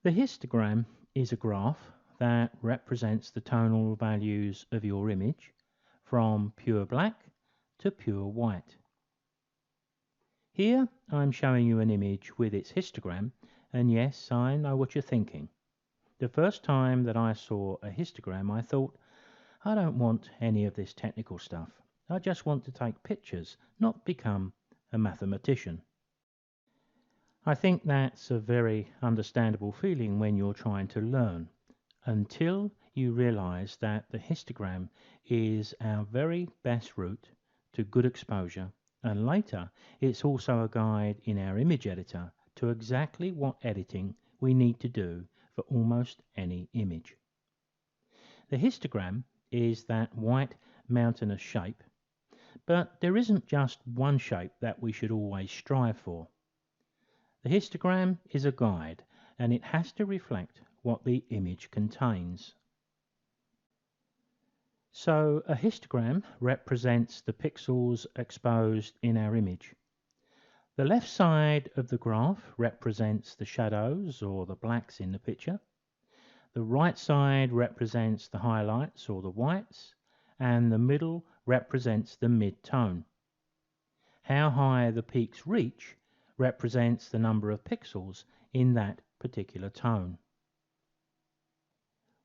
The histogram is a graph that represents the tonal values of your image from pure black to pure white. Here I'm showing you an image with its histogram, and yes, I know what you're thinking. The first time that I saw a histogram, I thought, I don't want any of this technical stuff. I just want to take pictures, not become a mathematician. I think that's a very understandable feeling when you're trying to learn, until you realize that the histogram is our very best route to good exposure, and later it's also a guide in our image editor to exactly what editing we need to do for almost any image. The histogram is that white mountainous shape, but there isn't just one shape that we should always strive for. The histogram is a guide, and it has to reflect what the image contains. So a histogram represents the pixels exposed in our image. The left side of the graph represents the shadows or the blacks in the picture. The right side represents the highlights or the whites, and the middle represents the mid-tone. How high the peaks reach represents the number of pixels in that particular tone.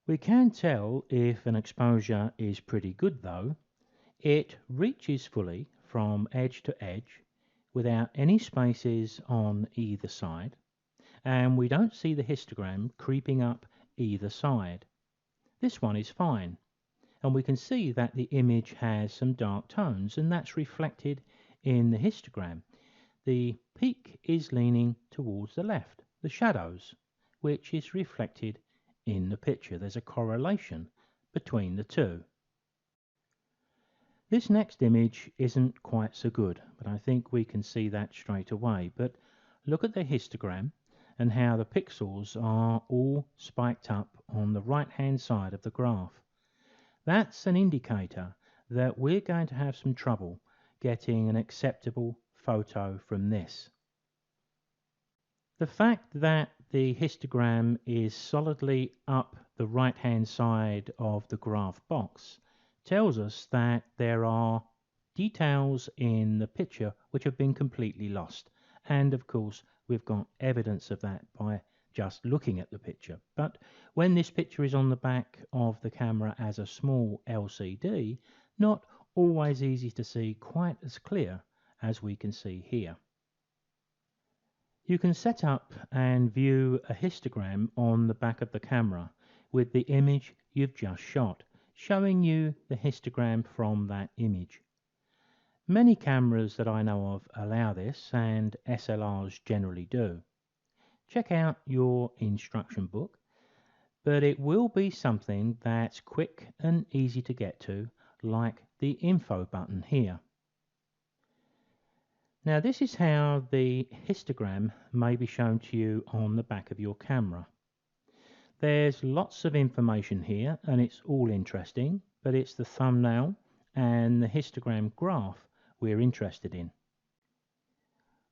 We can tell if an exposure is pretty good though. It reaches fully from edge to edge without any spaces on either side, and we don't see the histogram creeping up either side. This one is fine, and we can see that the image has some dark tones, and that's reflected in the histogram. The peak is leaning towards the left, the shadows, which is reflected in the picture. There's a correlation between the two. This next image isn't quite so good, but I think we can see that straight away. But look at the histogram and how the pixels are all spiked up on the right hand side of the graph. That's an indicator that we're going to have some trouble getting an acceptable photo from this. The fact that the histogram is solidly up the right hand side of the graph box tells us that there are details in the picture which have been completely lost, and of course we've got evidence of that by just looking at the picture. But when this picture is on the back of the camera as a small LCD, not always easy to see quite as clear as we can see here. You can set up and view a histogram on the back of the camera with the image you've just shot, showing you the histogram from that image. Many cameras that I know of allow this, and SLRs generally do. Check out your instruction book, but it will be something that's quick and easy to get to, like the info button here. Now this is how the histogram may be shown to you on the back of your camera. There's lots of information here and it's all interesting, but it's the thumbnail and the histogram graph we're interested in.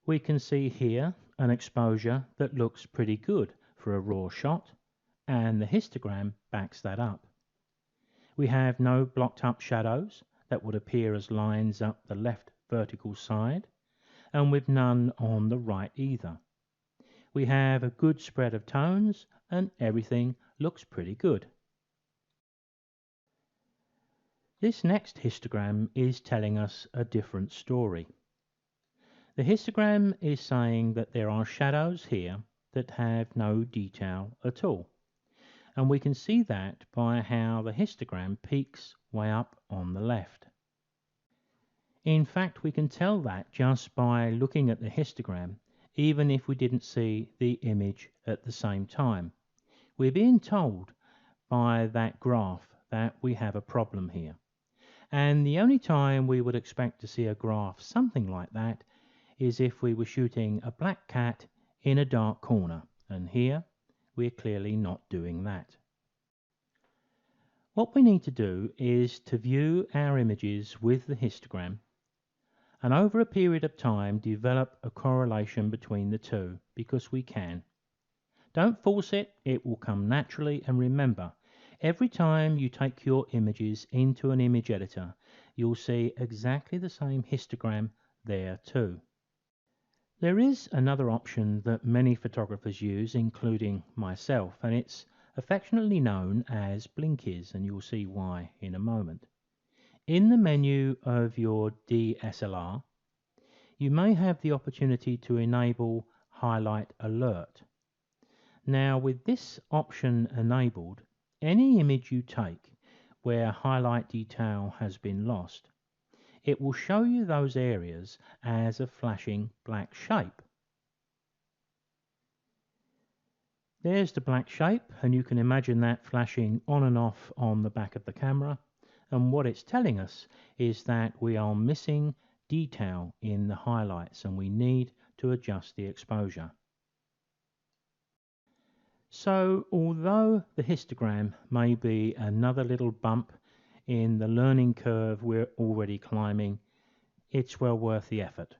We can see here an exposure that looks pretty good for a raw shot, and the histogram backs that up. We have no blocked up shadows that would appear as lines up the left vertical side, and with none on the right either. We have a good spread of tones and everything looks pretty good. This next histogram is telling us a different story. The histogram is saying that there are shadows here that have no detail at all, and we can see that by how the histogram peaks way up on the left. In fact, we can tell that just by looking at the histogram, even if we didn't see the image at the same time. We're being told by that graph that we have a problem here. And the only time we would expect to see a graph something like that is if we were shooting a black cat in a dark corner, and here we're clearly not doing that. What we need to do is to view our images with the histogram, and over a period of time develop a correlation between the two, because we can. Don't force it, it will come naturally, and remember, every time you take your images into an image editor, you'll see exactly the same histogram there too. There is another option that many photographers use, including myself, and it's affectionately known as blinkies, and you'll see why in a moment. In the menu of your DSLR, you may have the opportunity to enable Highlight Alert. Now, with this option enabled, any image you take where highlight detail has been lost, it will show you those areas as a flashing black shape. There's the black shape, and you can imagine that flashing on and off on the back of the camera. And what it's telling us is that we are missing detail in the highlights and we need to adjust the exposure. So, although the histogram may be another little bump in the learning curve we're already climbing, it's well worth the effort.